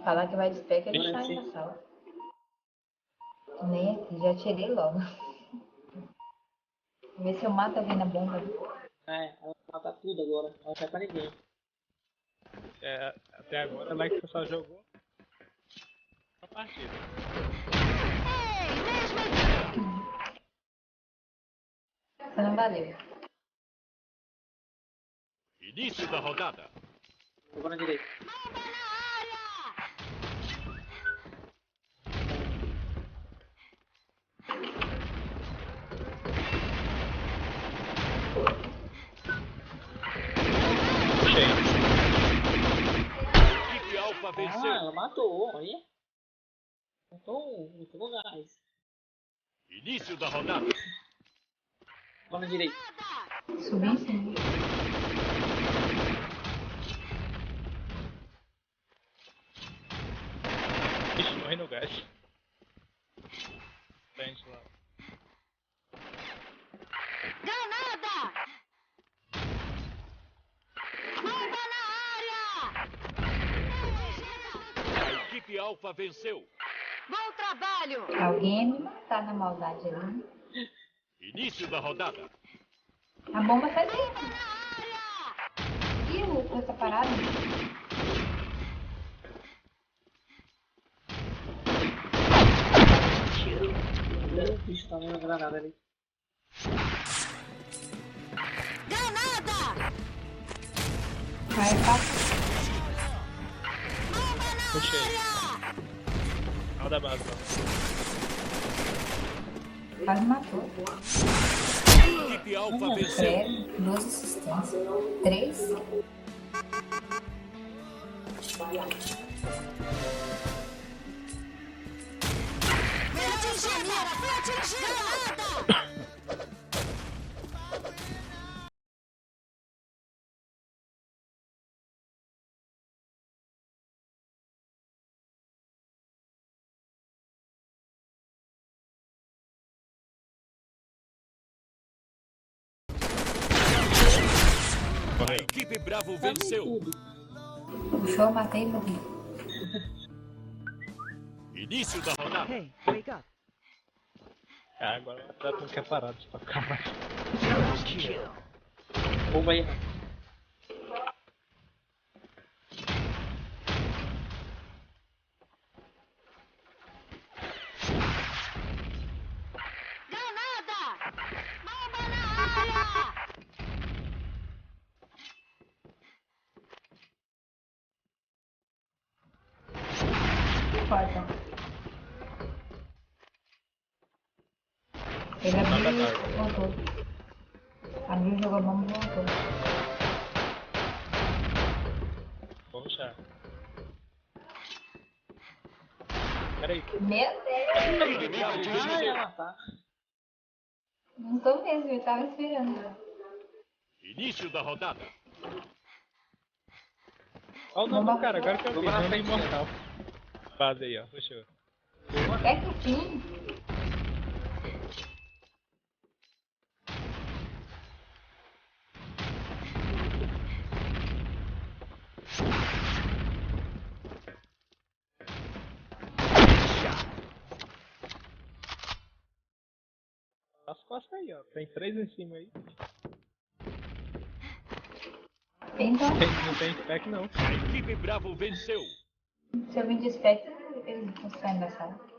Falar que vai de pé que ele sai da sala. Nem aqui, já tirei logo. Vê se eu mato alguém na bomba. É, ela mata tudo agora. Ela não sai pra ninguém. É, até agora ela que só jogou uma partida. Você não valeu. Início da rodada. Eu vou na direita. Puxei. Equipe Alfa Ah, venceu. ela matou, aí. Matou gás. Início da rodada. Vou na direita. Subi em cima. Ixi, morri no gás. Frente lá. Granada! Bomba na área! A equipe Alfa venceu. Bom trabalho! Alguém ia me matar na maldade ali. Início da rodada. A bomba sai daí. Ih, o coisa parada. O bicho tá na granada ali. Granada! Vai, passa. Puxei. Não da base não. Quase matou. Equipe Alfa venceu. Credo, 2 assistências. 3. Fui atingida! Fui atingida! Granada! A equipe Bravo venceu. Tudo. Puxou, matei e morri. Início da rodada. Hey, wake up. Ah, agora ela tá com que é parado pra ficar mais. Bomba aí. Granada! Bomba na área! Porta. Ele abriu e voltou. Abriu, jogou a bomba e voltou. Vou rushar. Peraí. Meu Deus! Ah, ia matar. Não tô mesmo, eu tava esperando. Início da rodada. Olha o nome do cara, agora que eu vi. Vou na Nome frente, imortal. Base aí, ó. Puxou. É que fim. As costas aí, ó. Tem 3 em cima aí. Então, Não tem spec não. A equipe Bravo venceu. se eu me desperto, eles estão saindo da sala.